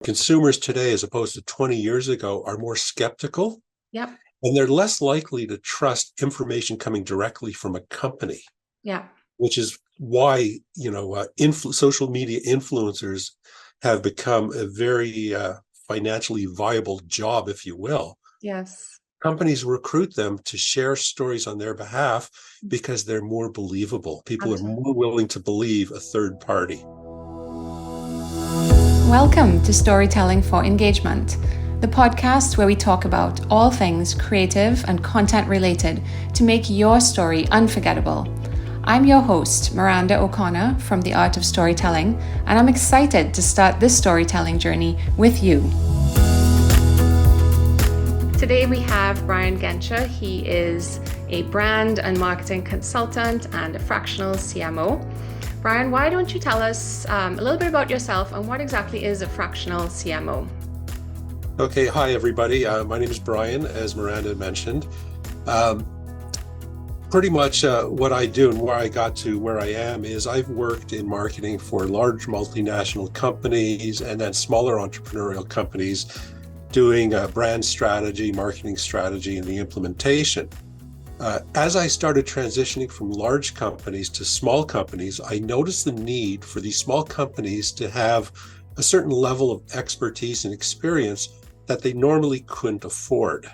Consumers today, as opposed to 20 years ago, are more skeptical Yep. and they're less likely to trust information coming directly from a company, Yeah. which is why, social media influencers have become a very financially viable job, if you will. Yes. Companies recruit them to share stories on their behalf because they're more believable. People are Absolutely. more willing to believe a third party. Welcome to Storytelling for Engagement, the podcast where we talk about all things creative and content related to make your story unforgettable. I'm your host, Miranda O'Connor from The Art of Storytelling, and I'm excited to start this storytelling journey with you. Today we have Brian Gencher. He is a brand and marketing consultant and a fractional CMO. Brian, why don't you tell us a little bit about yourself and what exactly is a fractional CMO? Okay, hi everybody. My name is Brian, as Miranda mentioned. Pretty much what I do and where I got to where I am is I've worked in marketing for large multinational companies and then smaller entrepreneurial companies doing brand strategy, marketing strategy, and the implementation. As I started transitioning from large companies to small companies, I noticed the need for these small companies to have a certain level of expertise and experience that they normally couldn't afford.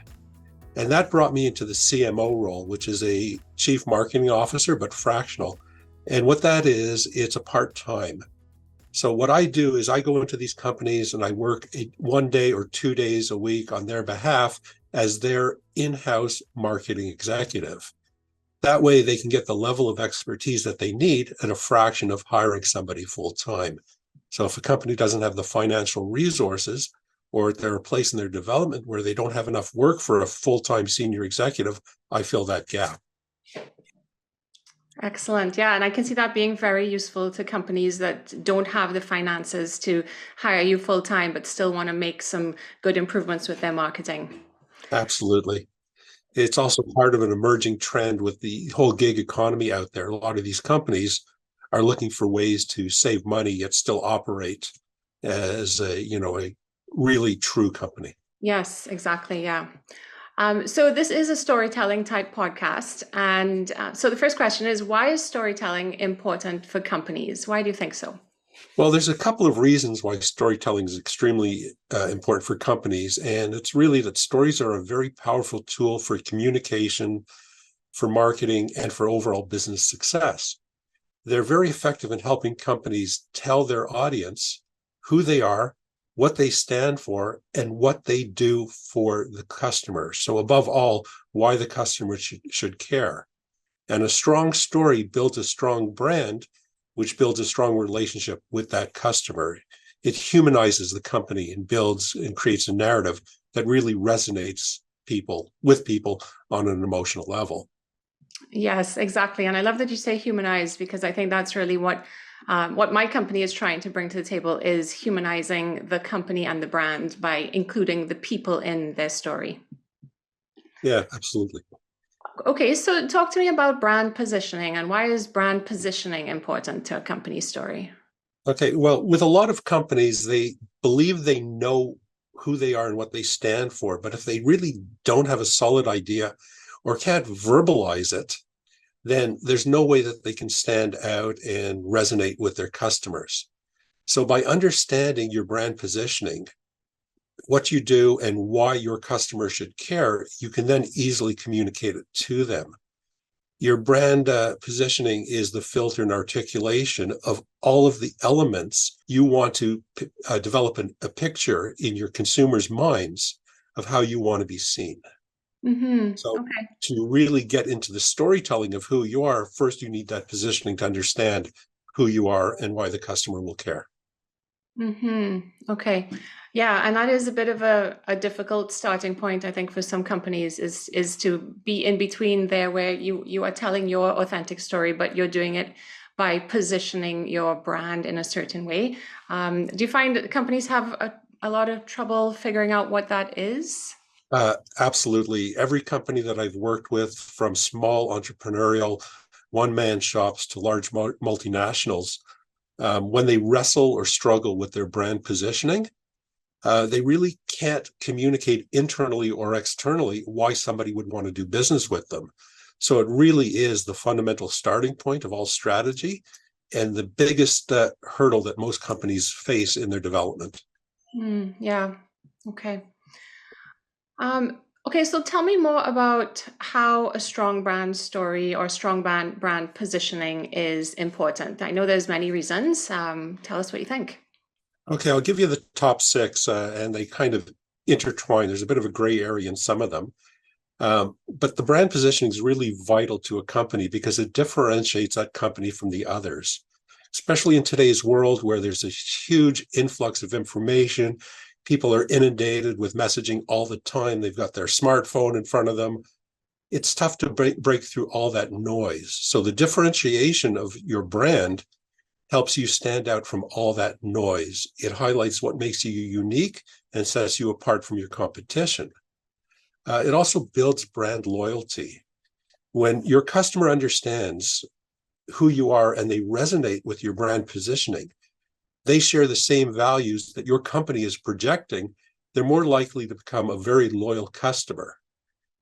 And that brought me into the CMO role, which is a chief marketing officer, but fractional. And what that is, it's a part-time. So what I do is I go into these companies and I work 1 day or 2 days a week on their behalf as their in-house marketing executive. That way they can get the level of expertise that they need at a fraction of hiring somebody full-time. So if a company doesn't have the financial resources, or they're a place in their development where they don't have enough work for a full-time senior executive, I fill that gap. Excellent. Yeah. And I can see that being very useful to companies that don't have the finances to hire you full time, but still want to make some good improvements with their marketing. Absolutely. It's also part of an emerging trend with the whole gig economy out there. A lot of these companies are looking for ways to save money yet still operate as a really true company. Yes, exactly. Yeah. So this is a storytelling type podcast. And so the first question is, why is storytelling important for companies? Why do you think so? Well, there's a couple of reasons why storytelling is extremely important for companies. And it's really that stories are a very powerful tool for communication, for marketing, and for overall business success. They're very effective in helping companies tell their audience who they are, what they stand for, and what they do for the customer. So above all, why the customer should care. And a strong story builds a strong brand, which builds a strong relationship with that customer. It humanizes the company and builds and creates a narrative that really resonates with people on an emotional level. Yes, exactly. And I love that you say humanized because I think that's really what my company is trying to bring to the table is humanizing the company and the brand by including the people in their story. Yeah, absolutely. Okay, so talk to me about brand positioning and why is brand positioning important to a company's story? Okay, well, with a lot of companies, they believe they know who they are and what they stand for, but if they really don't have a solid idea or can't verbalize it, then there's no way that they can stand out and resonate with their customers. So by understanding your brand positioning, what you do and why your customer should care, you can then easily communicate it to them. Your brand positioning is the filter and articulation of all of the elements you want to develop a picture in your consumers' minds of how you want to be seen. So Okay. to really get into the storytelling of who you are, first you need that positioning to understand who you are and why the customer will care. Okay. Yeah, and that is a bit of a difficult starting point, I think, for some companies is to be in between there where you are telling your authentic story, but you're doing it by positioning your brand in a certain way. Do you find that companies have a lot of trouble figuring out what that is? Absolutely. Every company that I've worked with, from small entrepreneurial one-man shops to large multinationals, when they wrestle or struggle with their brand positioning, They really can't communicate internally or externally why somebody would want to do business with them. So it really is the fundamental starting point of all strategy and the biggest hurdle that most companies face in their development. Yeah. Okay. Okay, so tell me more about how a strong brand story or strong brand positioning is important. I know there's many reasons. Tell us what you think. Okay, I'll give you the top six, and they kind of intertwine. There's a bit of a gray area in some of them. But the brand positioning is really vital to a company because it differentiates that company from the others, especially in today's world where there's a huge influx of information. People are inundated with messaging all the time. They've got their smartphone in front of them. It's tough to break through all that noise. So the differentiation of your brand helps you stand out from all that noise. It highlights what makes you unique and sets you apart from your competition. It also builds brand loyalty. When your customer understands who you are and they resonate with your brand positioning, they share the same values that your company is projecting, they're more likely to become a very loyal customer.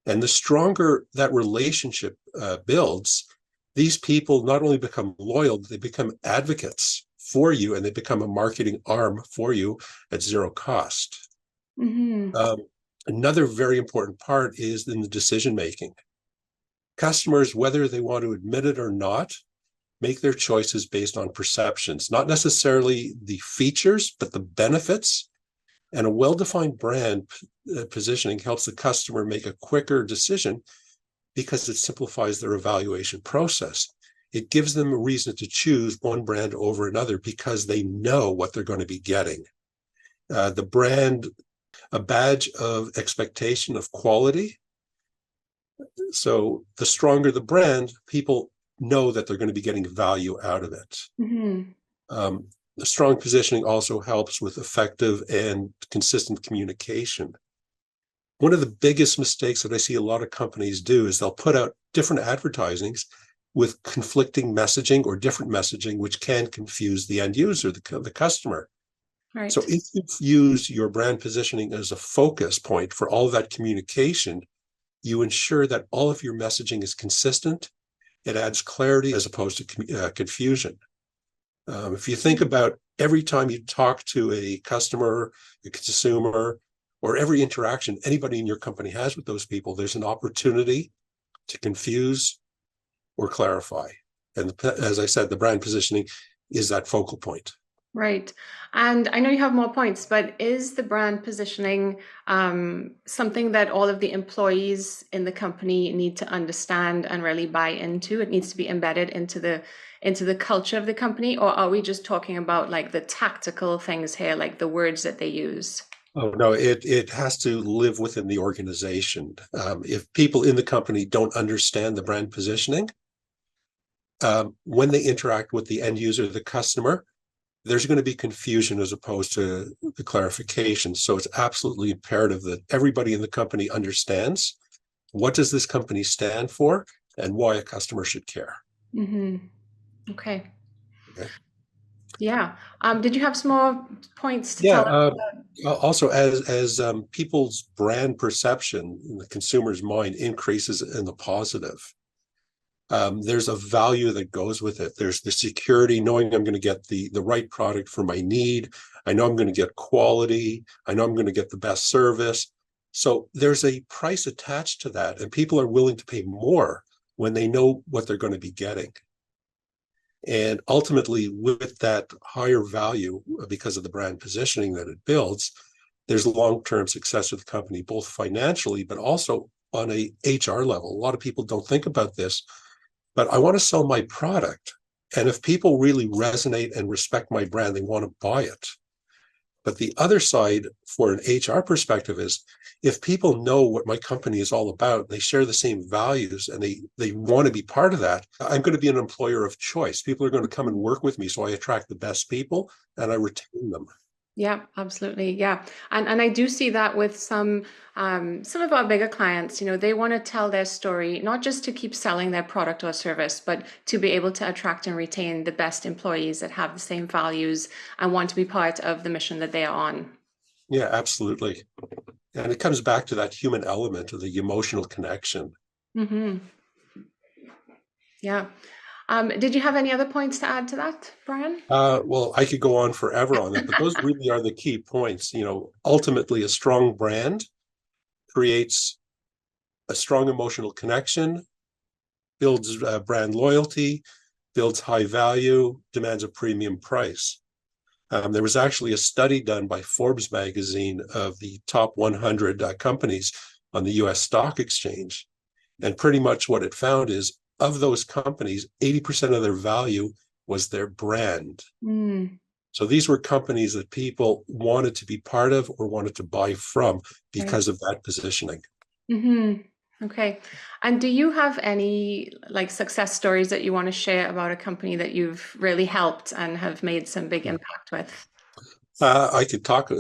And the stronger that relationship builds, these people not only become loyal, but they become advocates for you and they become a marketing arm for you at zero cost. Mm-hmm. Another very important part is in the decision making. Customers, whether they want to admit it or not, make their choices based on perceptions, not necessarily the features, but the benefits. And a well-defined brand positioning helps the customer make a quicker decision because it simplifies their evaluation process. It gives them a reason to choose one brand over another because they know what they're going to be getting. The brand, a badge of expectation of quality. So the stronger the brand, people know that they're going to be getting value out of it. Mm-hmm. The strong positioning also helps with effective and consistent communication. One of the biggest mistakes that I see a lot of companies do is they'll put out different advertisings with conflicting messaging or different messaging, which can confuse the end user, the customer. So Right. if you use your brand positioning as a focus point for all of that communication, you ensure that all of your messaging is consistent. It adds clarity as opposed to confusion. If you think about every time you talk to a customer, a consumer, or every interaction anybody in your company has with those people, there's an opportunity to confuse or clarify. And as I said, the brand positioning is that focal point. Right. And I know you have more points, but is the brand positioning something that all of the employees in the company need to understand and really buy into? It needs to be embedded into the culture of the company, or are we just talking about like the tactical things here, like the words that they use? Oh, no, it has to live within the organization. If people in the company don't understand the brand positioning, when they interact with the end user, the customer, there's going to be confusion as opposed to the clarification. So it's absolutely imperative that everybody in the company understands what does this company stand for and why a customer should care. Mm-hmm. Okay. Okay. Yeah. Did you have some more points to Yeah. tell us? Also, as people's brand perception in the consumer's mind increases in the positive, there's a value that goes with it. There's the security, knowing I'm going to get the right product for my need. I know I'm going to get quality. I know I'm going to get the best service. So there's a price attached to that, and people are willing to pay more when they know what they're going to be getting. And ultimately, with that higher value, because of the brand positioning that it builds, there's long-term success of the company, both financially, but also on a HR level. A lot of people don't think about this, but I want to sell my product. And if people really resonate and respect my brand, they want to buy it. But the other side for an HR perspective is if people know what my company is all about, they share the same values and they want to be part of that, I'm going to be an employer of choice. People are going to come and work with me. So I attract the best people and I retain them. Yeah, absolutely. Yeah. And I do see that with some of our bigger clients, you know, they want to tell their story, not just to keep selling their product or service, but to be able to attract and retain the best employees that have the same values and want to be part of the mission that they are on. Yeah, absolutely. And it comes back to that human element of the emotional connection. Hmm. Yeah. Did you have any other points to add to that, Brian? Well, I could go on forever on that, but those really are the key points. Ultimately, a strong brand creates a strong emotional connection, builds brand loyalty, builds high value, demands a premium price. There was actually a study done by Forbes magazine of the top 100 companies on the US stock exchange. And pretty much what it found is of those companies, 80% of their value was their brand. Mm, So these were companies that people wanted to be part of or wanted to buy from right. because of that positioning. Hmm. Okay. And do you have any like success stories that you want to share about a company that you've really helped and have made some big impact with? I could talk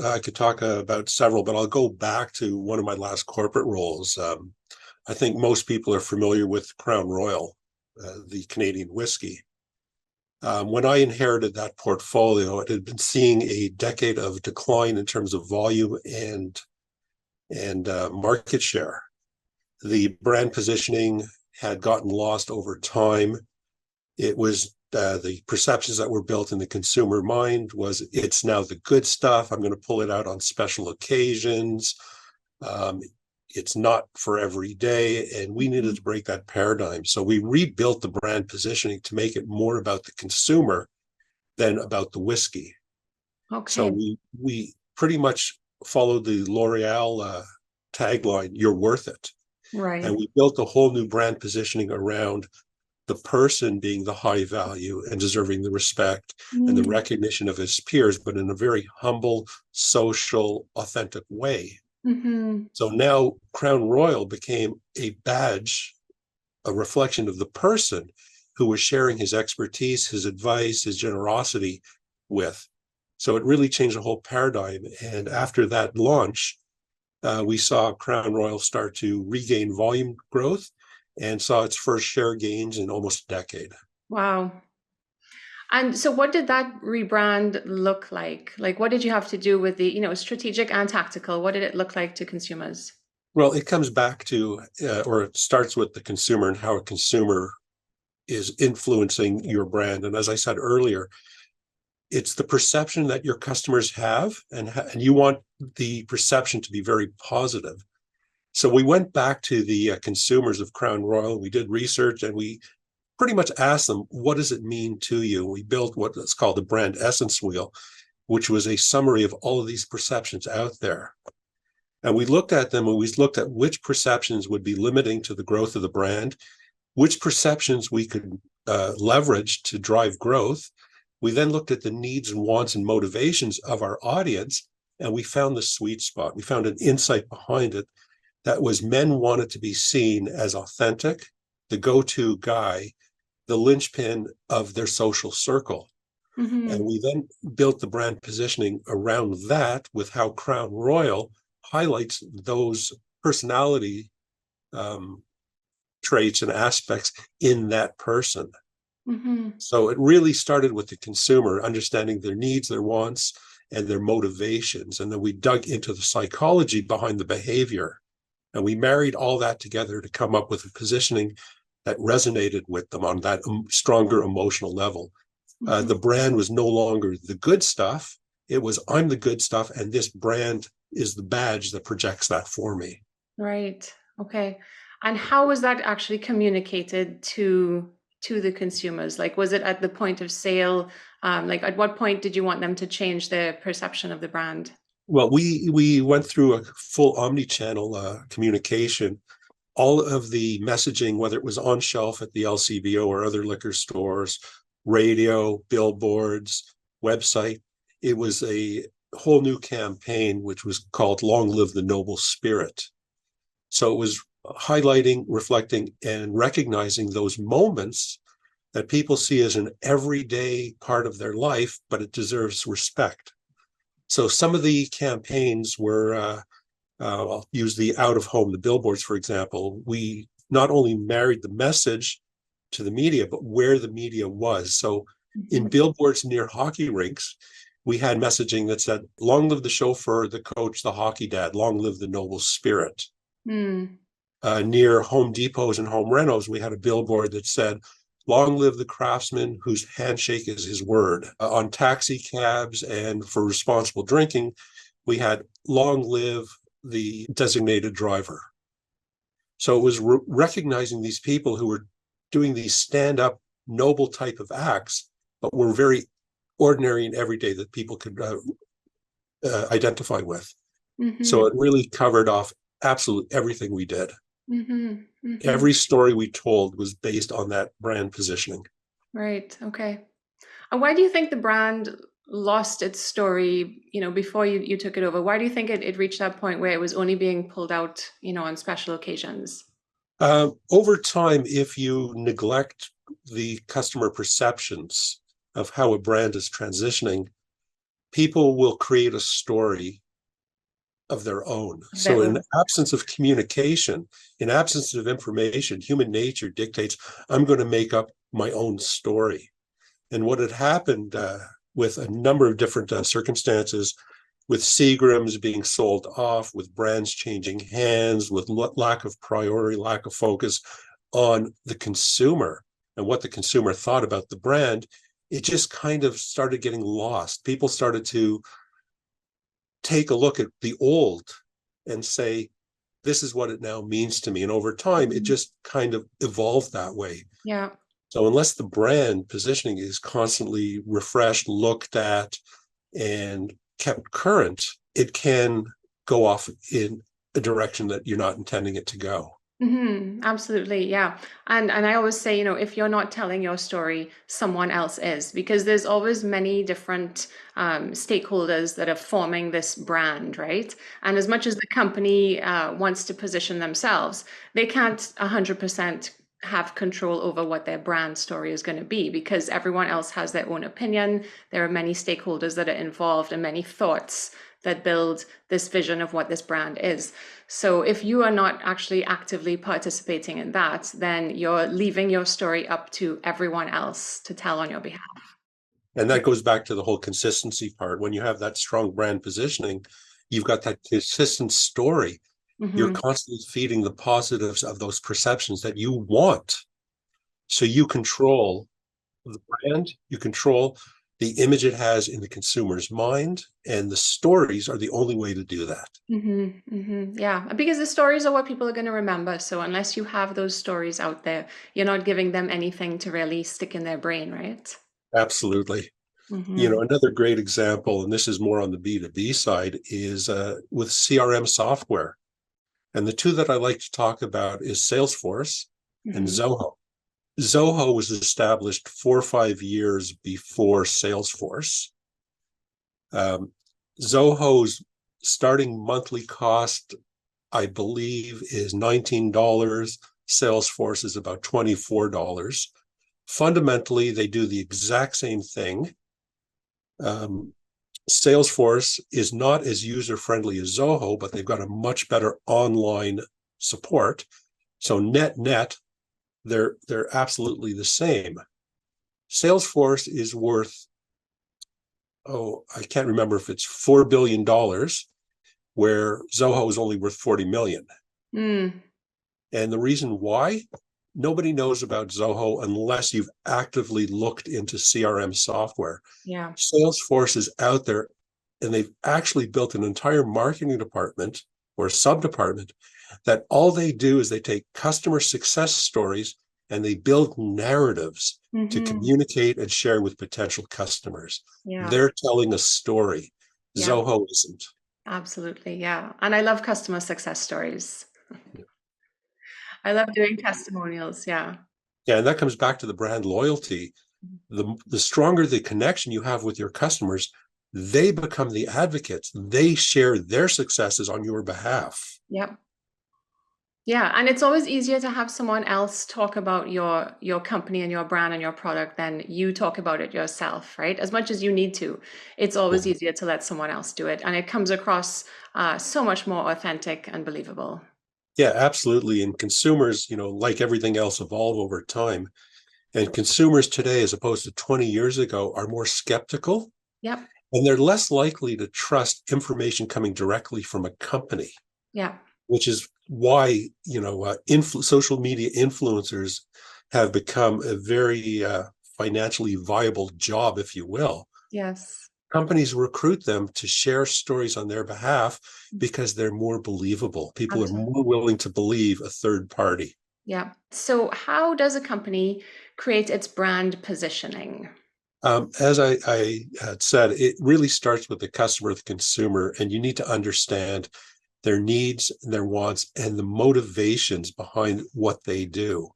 about several, but I'll go back to one of my last corporate roles. I think most people are familiar with Crown Royal, the Canadian whiskey. When I inherited that portfolio, it had been seeing a decade of decline in terms of volume and market share. The brand positioning had gotten lost over time. It was the perceptions that were built in the consumer mind was it's now the good stuff. I'm going to pull it out on special occasions. Um, it's not for every day, and we needed to break that paradigm. So we rebuilt the brand positioning to make it more about the consumer than about the whiskey. So Okay. we pretty much followed the L'Oreal tagline, "You're worth it," and Right. we built a whole new brand positioning around the person being the high value and deserving the respect and the Mm, recognition of his peers, but in a very humble, social, authentic way. hmm. So now Crown Royal became a badge, a reflection of the person who was sharing his expertise, his advice, his generosity with. So it really changed the whole paradigm. And after that launch, we saw Crown Royal start to regain volume growth and saw its first share gains in almost a decade. Wow. And so what did that rebrand look like? Like what did you have to do with the, strategic and tactical? What did it look like to consumers? Well, it comes back to, or it starts with the consumer and how a consumer is influencing your brand. And as I said earlier, it's the perception that your customers have, and you want the perception to be very positive. So we went back to the consumers of Crown Royal. We did research and we pretty much asked them, what does it mean to you? We built what is called the brand essence wheel, which was a summary of all of these perceptions out there. And we looked at them and we looked at which perceptions would be limiting to the growth of the brand, which perceptions we could leverage to drive growth. We then looked at the needs and wants and motivations of our audience, and we found the sweet spot. We found an insight behind it that was men wanted to be seen as authentic, the go-to guy, the linchpin of their social circle. And Hmm. we then built the brand positioning around that with how Crown Royal highlights those personality um, traits and aspects in that person. Hmm. So it really started with the consumer understanding their needs, their wants, and their motivations. And then we dug into the psychology behind the behavior. And we married all that together to come up with a positioning that resonated with them on that stronger emotional level. The Hmm. brand was no longer the good stuff. It was, I'm the good stuff. And this brand is the badge that projects that for me. Right. Okay. And how was that actually communicated to the consumers? Like, was it at the point of sale? Like, at what point did you want them to change their perception of the brand? Well, we went through a full omni-channel communication. All of the messaging, whether it was on shelf at the LCBO or other liquor stores, radio, billboards, website, it was a whole new campaign, which was called Long Live the Noble Spirit. So it was highlighting, reflecting, and recognizing those moments that people see as an everyday part of their life, but it deserves respect. So some of the campaigns were I'll use the out of home, the billboards, for example. We not only married the message to the media, but where the media was. So in Mhm. billboards near hockey rinks, we had messaging that said, long live the chauffeur, the coach, the hockey dad, long live the noble spirit. Mm. Near Home Depots and home renos, we had a billboard that said, long live the craftsman whose handshake is his word. On taxi cabs and for responsible drinking, we had long live the designated driver. So it was recognizing these people who were doing these stand-up, noble type of acts, but were very ordinary and everyday that people could identify with. Mm-hmm. So it really covered off absolutely everything we did. Mm-hmm. Mm-hmm. Every story we told was based on that brand positioning. Right. Okay. And why do you think the brand lost its story, before you took it over? Why do you think it reached that point where it was only being pulled out, on special occasions? Over time, if you neglect the customer perceptions of how a brand is transitioning, people will create a story of their own. So in absence of communication, in absence of information, human nature dictates, I'm going to make up my own story. And what had happened with a number of different circumstances, with Seagrams being sold off, with brands changing hands, with lack of priority, lack of focus on the consumer and what the consumer thought about the brand, it just kind of started getting lost. People started to take a look at the old and say, this is what it now means to me. And over time, it just kind of evolved that way. Yeah. So unless the brand positioning is constantly refreshed, looked at, and kept current, it can go off in a direction that you're not intending it to go. Mm-hmm. Absolutely. Yeah. And I always say, if you're not telling your story, someone else is, because there's always many different stakeholders that are forming this brand, right? And as much as the company wants to position themselves, they can't 100% have control over what their brand story is going to be, because everyone else has their own opinion. There are many stakeholders that are involved and many thoughts that build this vision of what this brand is. So if you are not actually actively participating in that, then you're leaving your story up to everyone else to tell on your behalf. And that goes back to the whole consistency part. When you have that strong brand positioning, you've got that consistent story. Mm-hmm. You're constantly feeding the positives of those perceptions that you want. So you control the brand, you control the image it has in the consumer's mind, and the stories are the only way to do that. Mm-hmm, mm-hmm. Yeah, because the stories are what people are going to remember. So unless you have those stories out there, you're not giving them anything to really stick in their brain, right? Absolutely. Mm-hmm. Another great example, and this is more on the B2B side, is with CRM software. And the two that I like to talk about is Salesforce and Mm-hmm. Zoho. Zoho was established 4 or 5 years before Salesforce. Zoho's starting monthly cost, I believe, is $19. Salesforce is about $24. Fundamentally, they do the exact same thing. Salesforce is not as user-friendly as Zoho, but they've got a much better online support. So net, they're absolutely the same. Salesforce is worth, I can't remember if it's $4 billion, where Zoho is only worth 40 million. Mm. And the reason why? Nobody knows about Zoho unless you've actively looked into CRM software. Yeah. Salesforce is out there, and they've actually built an entire marketing department or sub-department that all they do is they take customer success stories and they build narratives to communicate and share with potential customers. Yeah. They're telling a story. Yeah. Zoho isn't. Absolutely. Yeah. And I love customer success stories. I love doing testimonials. Yeah. Yeah, and that comes back to the brand loyalty. The stronger the connection you have with your customers, they become the advocates. They share their successes on your behalf. Yep. Yeah, and it's always easier to have someone else talk about your company and your brand and your product than you talk about it yourself, right? As much as you need to, it's always easier to let someone else do it, and it comes across so much more authentic and believable. Yeah, absolutely. And consumers, like everything else, evolve over time. And consumers today, as opposed to 20 years ago, are more skeptical. Yep. And they're less likely to trust information coming directly from a company, Yeah. which is why, social media influencers have become a very financially viable job, if you will. Yes. Companies recruit them to share stories on their behalf because they're more believable. People are Absolutely. more willing to believe a third party. Yeah. So how does a company create its brand positioning? As I had said, it really starts with the customer, the consumer, and you need to understand their needs, their wants, and the motivations behind what they do.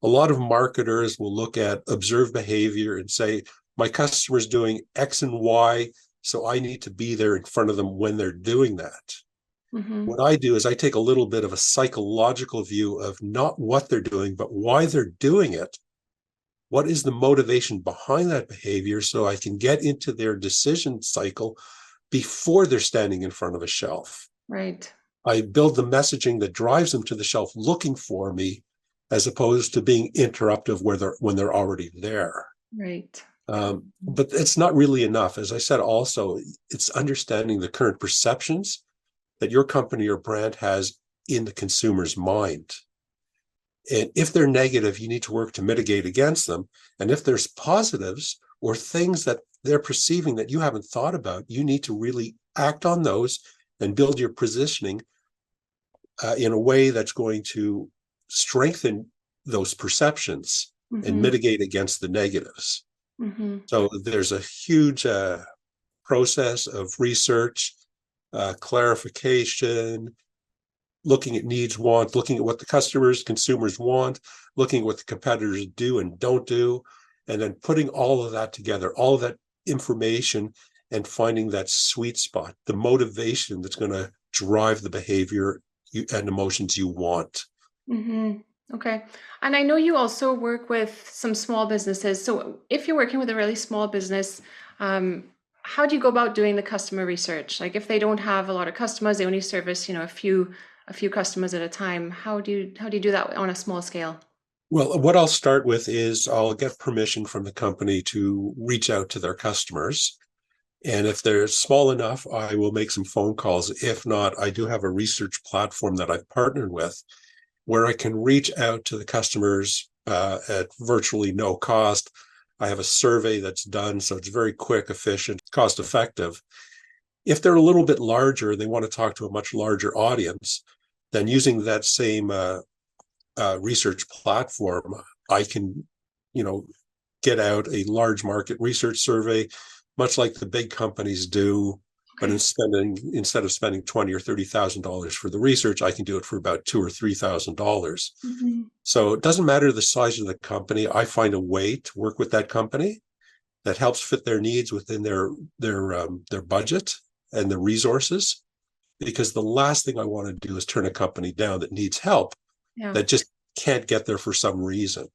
A lot of marketers will look at observed behavior and say, my customer's doing X and Y, so I need to be there in front of them when they're doing that. Mm-hmm. What I do is I take a little bit of a psychological view of not what they're doing, but why they're doing it. What is the motivation behind that behavior so I can get into their decision cycle before they're standing in front of a shelf? Right. I build the messaging that drives them to the shelf looking for me, as opposed to being interruptive when they're already there. Right. But it's not really enough. As I said, also, it's understanding the current perceptions that your company or brand has in the consumer's mind. And if they're negative, you need to work to mitigate against them. And if there's positives or things that they're perceiving that you haven't thought about, you need to really act on those and build your positioning in a way that's going to strengthen those perceptions and Mm-hmm. mitigate against the negatives. Mm-hmm. So there's a huge process of research, clarification, looking at needs, wants, looking at what the consumers want, looking at what the competitors do and don't do, and then putting all of that together, all of that information, and finding that sweet spot, the motivation that's going to drive the behavior and emotions you want. Mm-hmm. Okay. And I know you also work with some small businesses. So if you're working with a really small business, um, how do you go about doing the customer research? Like if they don't have a lot of customers, they only service, a few customers at a time. How do you do that on a small scale? Well, what I'll start with is I'll get permission from the company to reach out to their customers. And if they're small enough, I will make some phone calls. If not, I do have a research platform that I've partnered with where I can reach out to the customers at virtually no cost. I have a survey that's done, so it's very quick, efficient, cost effective. If they're a little bit larger, they want to talk to a much larger audience, then using that same research platform, I can, get out a large market research survey, much like the big companies do. But Okay. instead of spending $20,000 or $30,000 for the research, I can do it for about $2,000 or $3,000. Mm-hmm. So it doesn't matter the size of the company. I find a way to work with that company that helps fit their needs within their budget and the resources. Because the last thing I want to do is turn a company down that needs help, Yeah. that just can't get there for some reason.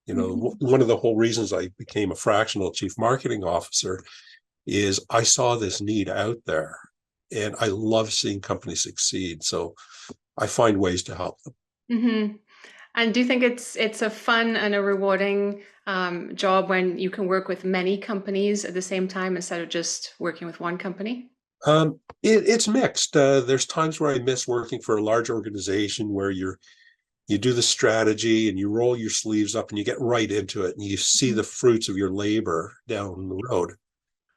Mm-hmm. One of the whole reasons I became a fractional chief marketing officer is I saw this need out there, and I love seeing companies succeed. So I find ways to help them. Mm-hmm. And do you think it's a fun and a rewarding job when you can work with many companies at the same time instead of just working with one company? It's mixed. There's times where I miss working for a large organization where you do the strategy and you roll your sleeves up and you get right into it and you see Mhm. the fruits of your labor down the road.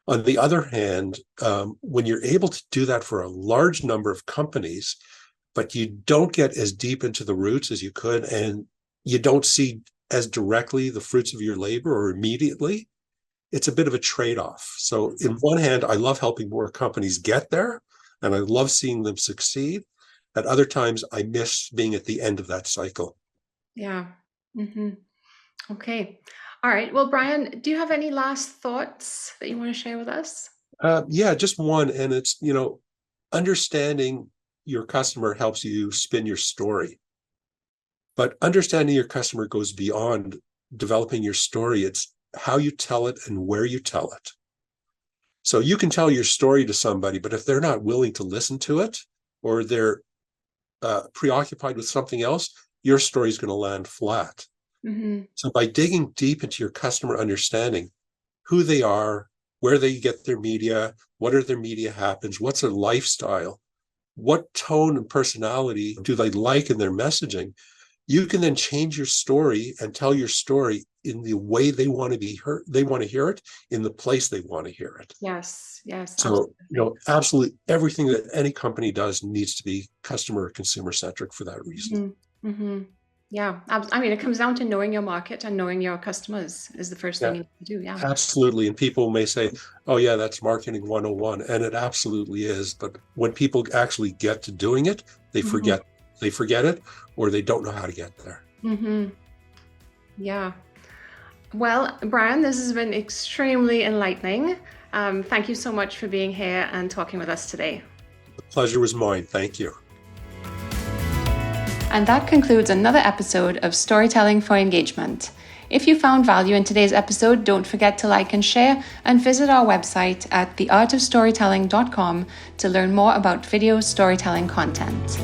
On the other hand, when you're able to do that for a large number of companies, but you don't get as deep into the roots as you could, and you don't see as directly the fruits of your labor or immediately, it's a bit of a trade-off. So in one hand, I love helping more companies get there, and I love seeing them succeed. At other times, I miss being at the end of that cycle. Yeah. Hmm. Okay. All right. Well, Brian, do you have any last thoughts that you want to share with us? Yeah, just one, and it's understanding your customer helps you spin your story, but understanding your customer goes beyond developing your story. It's how you tell it and where you tell it. So you can tell your story to somebody, but if they're not willing to listen to it or they're preoccupied with something else, your story is going to land flat. Hmm. So by digging deep into your customer understanding, who they are, where they get their media, what are their media happens, what's their lifestyle, what tone and personality do they like in their messaging. You can then change your story and tell your story in the way they want to be heard. They want to hear it in the place they want to hear it. Yes, yes, So, absolutely. absolutely everything that any company does needs to be customer or consumer centric for that reason. Mm-hmm. Mm-hmm. Yeah, I mean, it comes down to knowing your market and knowing your customers is the first thing Yeah, you need to do. Yeah. absolutely. And people may say, oh, yeah, that's marketing 101. And it absolutely is. But when people actually get to doing it, they Mm-hmm. forget it, or they don't know how to get there. Mm-hmm. Yeah. Well, Brian, this has been extremely enlightening. Thank you so much for being here and talking with us today. The pleasure was mine. Thank you. And that concludes another episode of Storytelling for Engagement. If you found value in today's episode, don't forget to like and share, and visit our website at theartofstorytelling.com to learn more about video storytelling content.